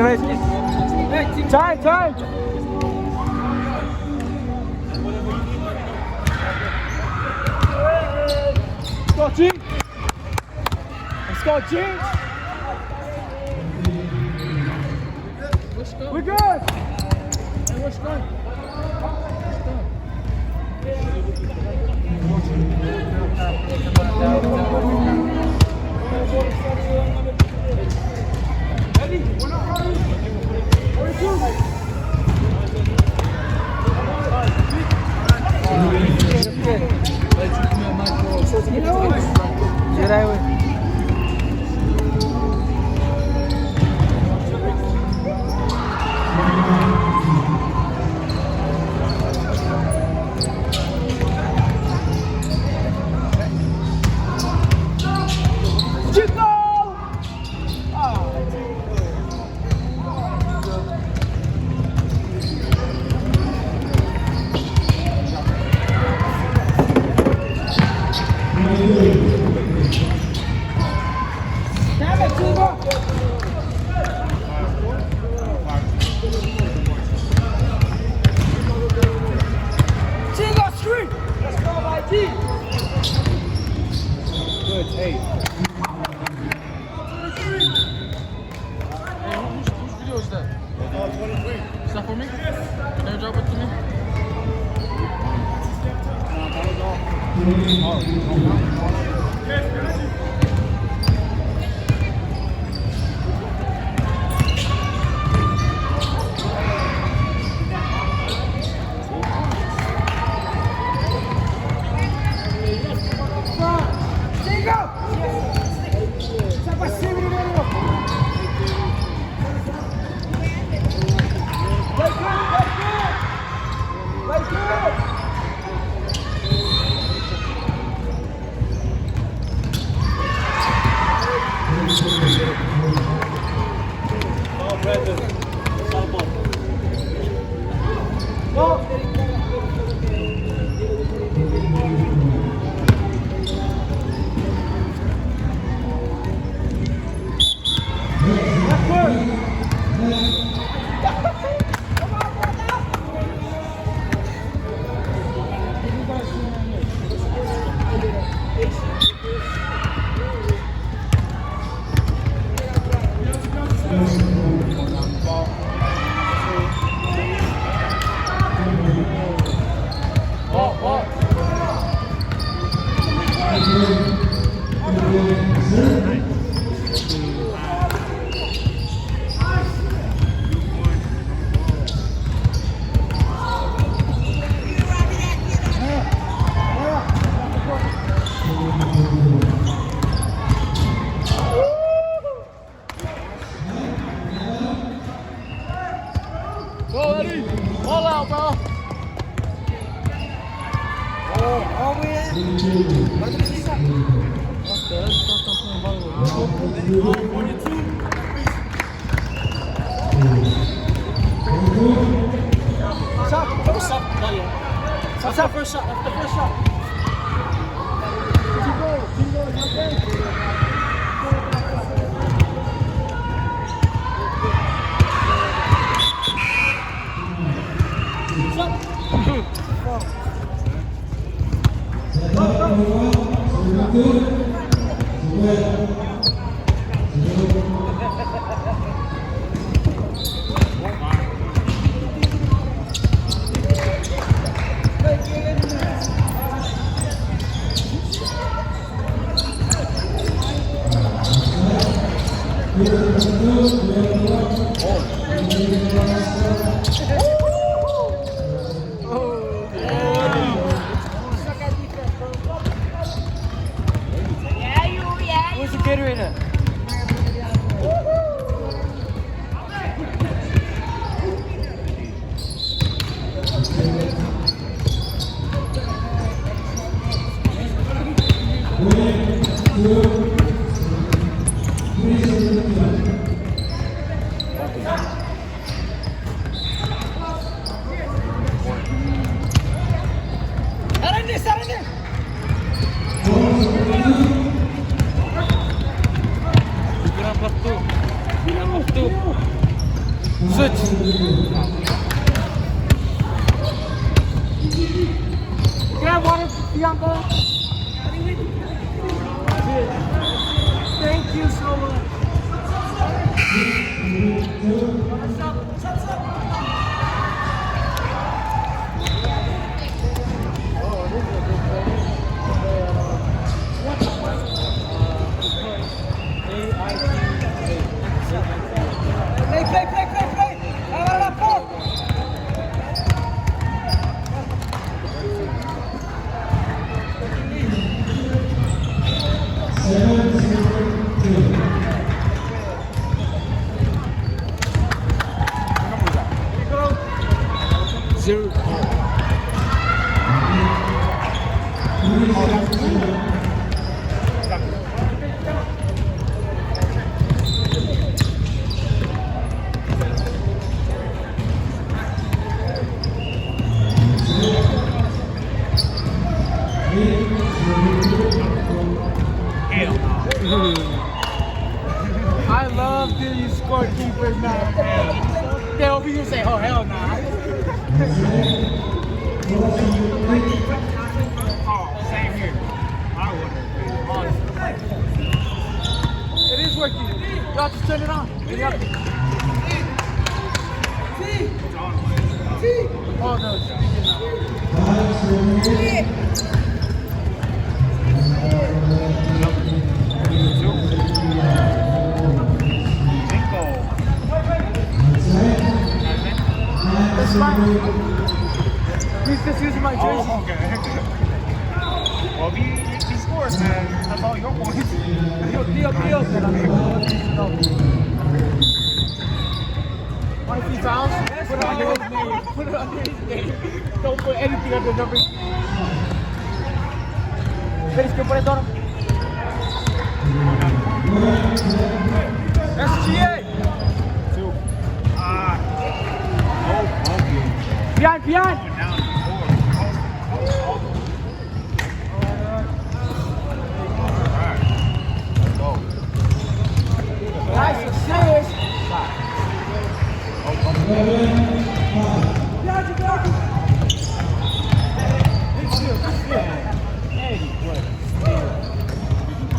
wait. Time. Let's go, G. We're good. Hey, let's go. Ready? We're not running. Good, hey. Whose video is that? 23. Is that for me? Can you drop it to me? Go, Eddie. Ball out, bro. First shot. That's the first shot. That's the first shot. Where's the Gatorade at? Bilang waktu. Switch. Grab water, Bianca. Thank you so much. Play. Agarra la porta. Zero. I love till you score keepers now. They'll be you say, oh hell nah. Same here. I wouldn't. It is working. You have to turn it on. You have to. Oh no. That's fine. He's just using my jersey. Oh, okay. Well, he scores, man. That's all your points. Deal. Want to see fouls? Put it under his name. Put it under his name. Don't put anything under number. ¿Quieres que pone todo? SGA! Two. Okay. Behind! Nice assist!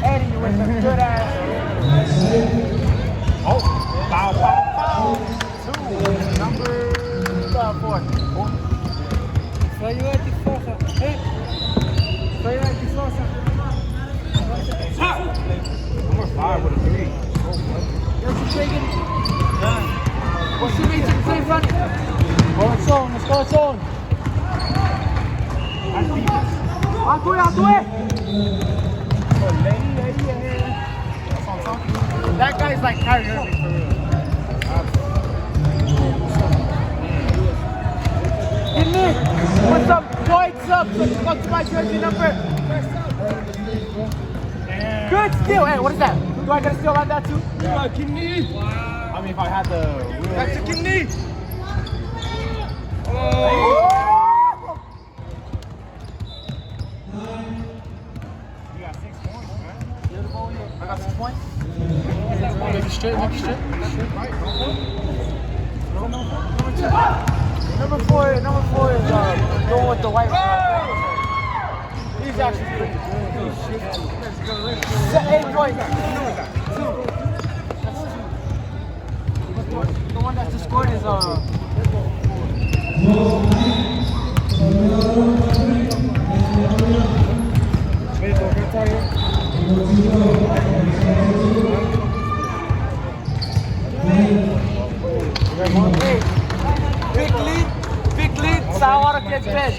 Eddie with some good ass. Oh, foul. Two. Number 4. Saiu a Tifosa. Number 5 with a 3. There's a chicken. What's your reason to play running? Let's go its own. That's defense. I'll do it. That guy's like Kyrie Irving for real. Give me. What's up? Points up. So you got to my jersey number. Good steal. Hey, what is that? Do I get a steal like that too? Yeah. Kidney. I mean, if I had the real. That's a kidney. Oh. You got 6 points, man. I got 6 points. Make it straight. Right. Number four is going with the white. He's actually pretty good. 8 points. 2. That's 2. The one that just scored is Big lead, Sawara gets bench.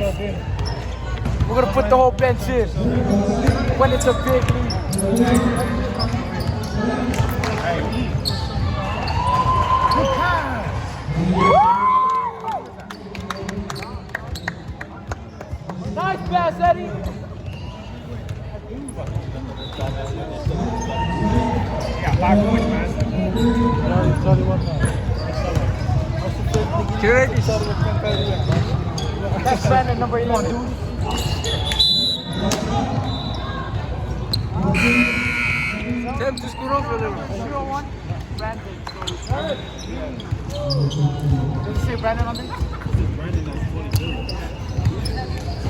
We're gonna put the whole bench in when it's a big lead. Nice pass, Eddie. Yeah, 5 points, man. That's Brandon, number 11. Time to score off a little. 0-1. Brandon. Does it say Brandon on there? Brandon, that's 22.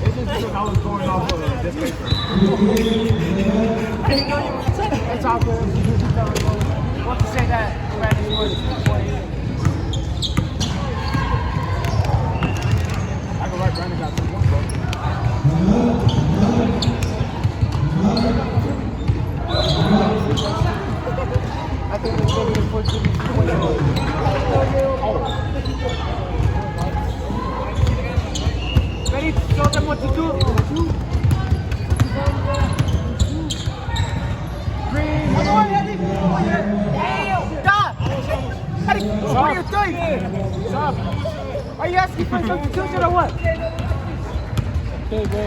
It's just because I was going off of this paper. It's all good. Want to say that Brandon was 20. I can write Brandon got 21, bro. I think it's going to be for Jimmy. Ready to show them what to do? Green. Come on, Eddie. Damn. Stop. Eddie, what are you doing? Stop. Are you asking for substitution or what? Okay, bro.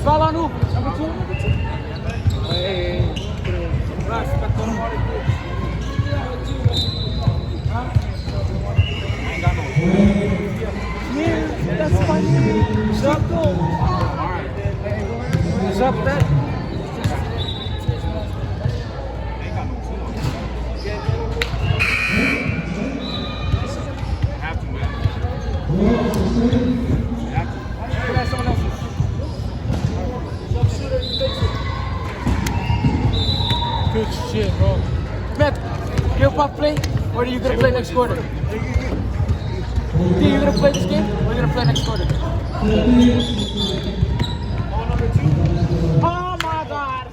Foul on who? Number 2? Hey. Yeah, that's funny. Sup, though? Sup, that? Have to, man. Have to. That's someone else's. Good shit, bro. Matt, you pop play? Or are you gonna play next quarter? You gonna play this game? Or are you gonna play next quarter? Oh my god!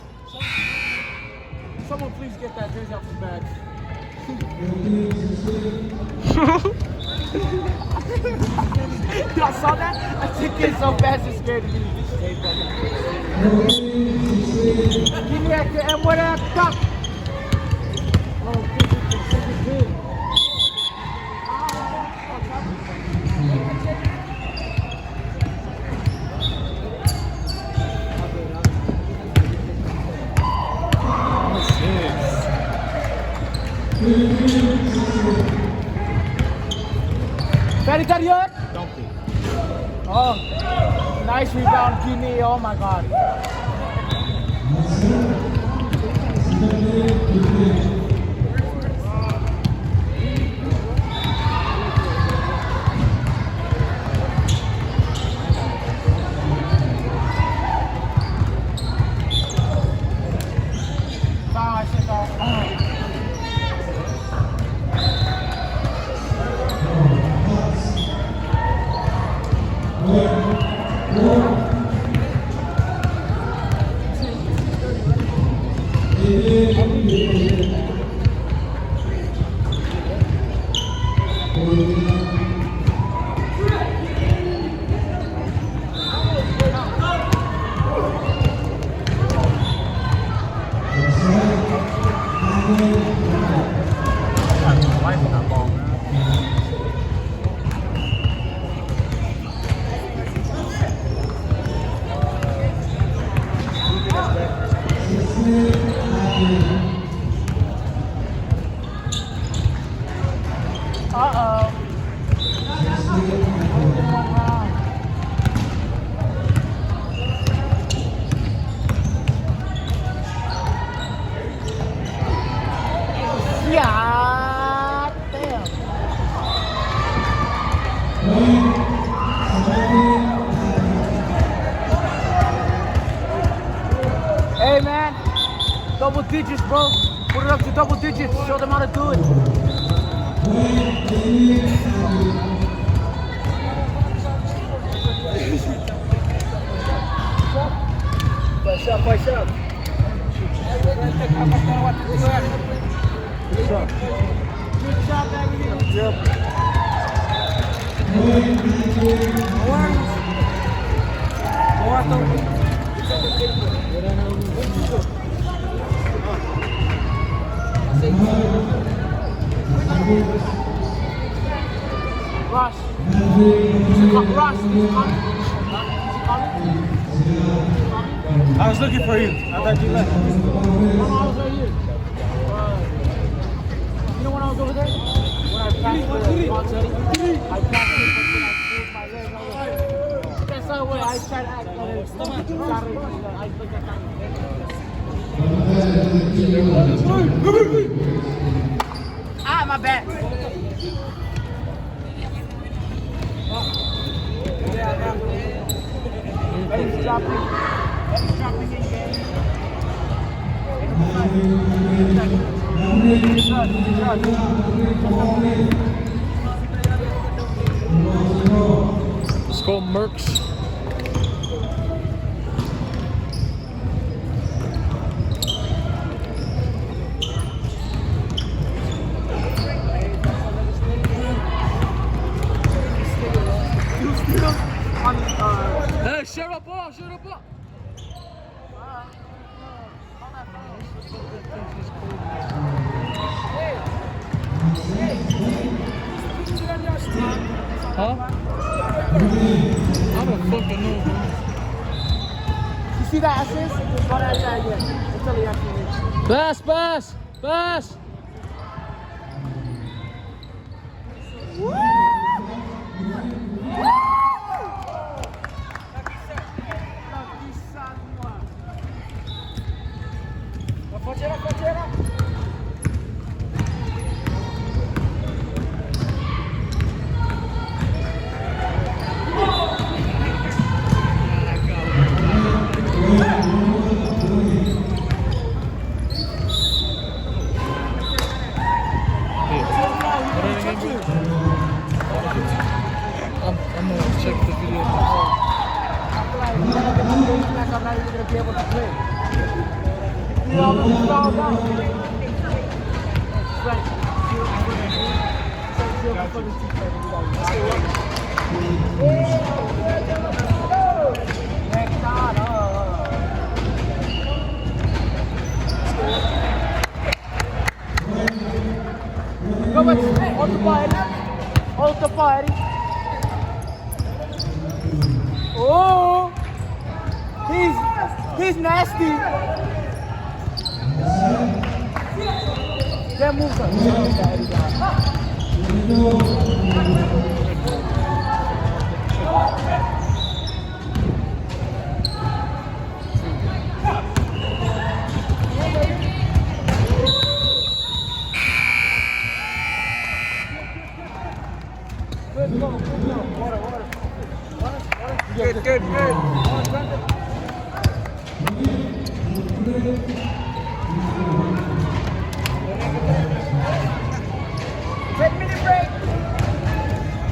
Someone please get that jersey off his back. Y'all saw that? I took it so fast it scared me. Give me that and what up, duck? Very good, Don't be. Oh, nice rebound, Jimmy. Oh my god. Yeah, damn. Hey man, double digits, bro. Put it up to double digits. Show them how to do it. Push up, push up. Good job. Good job, baby. Yep. Ross. Ross, is he coming? I was looking for you. I thought you left. I was right here. You know when I was over there? When I passed the Marchetti, I passed it and then I pulled my leg over. That's not the way I tried to act. Sorry, I looked at that. Ah, my bad. Eddie's dropping. Eddie's dropping in game. Let's go, Mercs. Hey, shut up, ball, shut up, ball. Huh? I don't fucking know. You see that assist? Just run at that again. Until he actually Pass, pass, pass. Facera. I'm gonna check the video. I feel like I'm not even gonna be able to play. You know, I'm gonna fall down. Go back. Hold the ball, Eddie. Hold the ball, Eddie. Oh, he's nasty. That moves Good.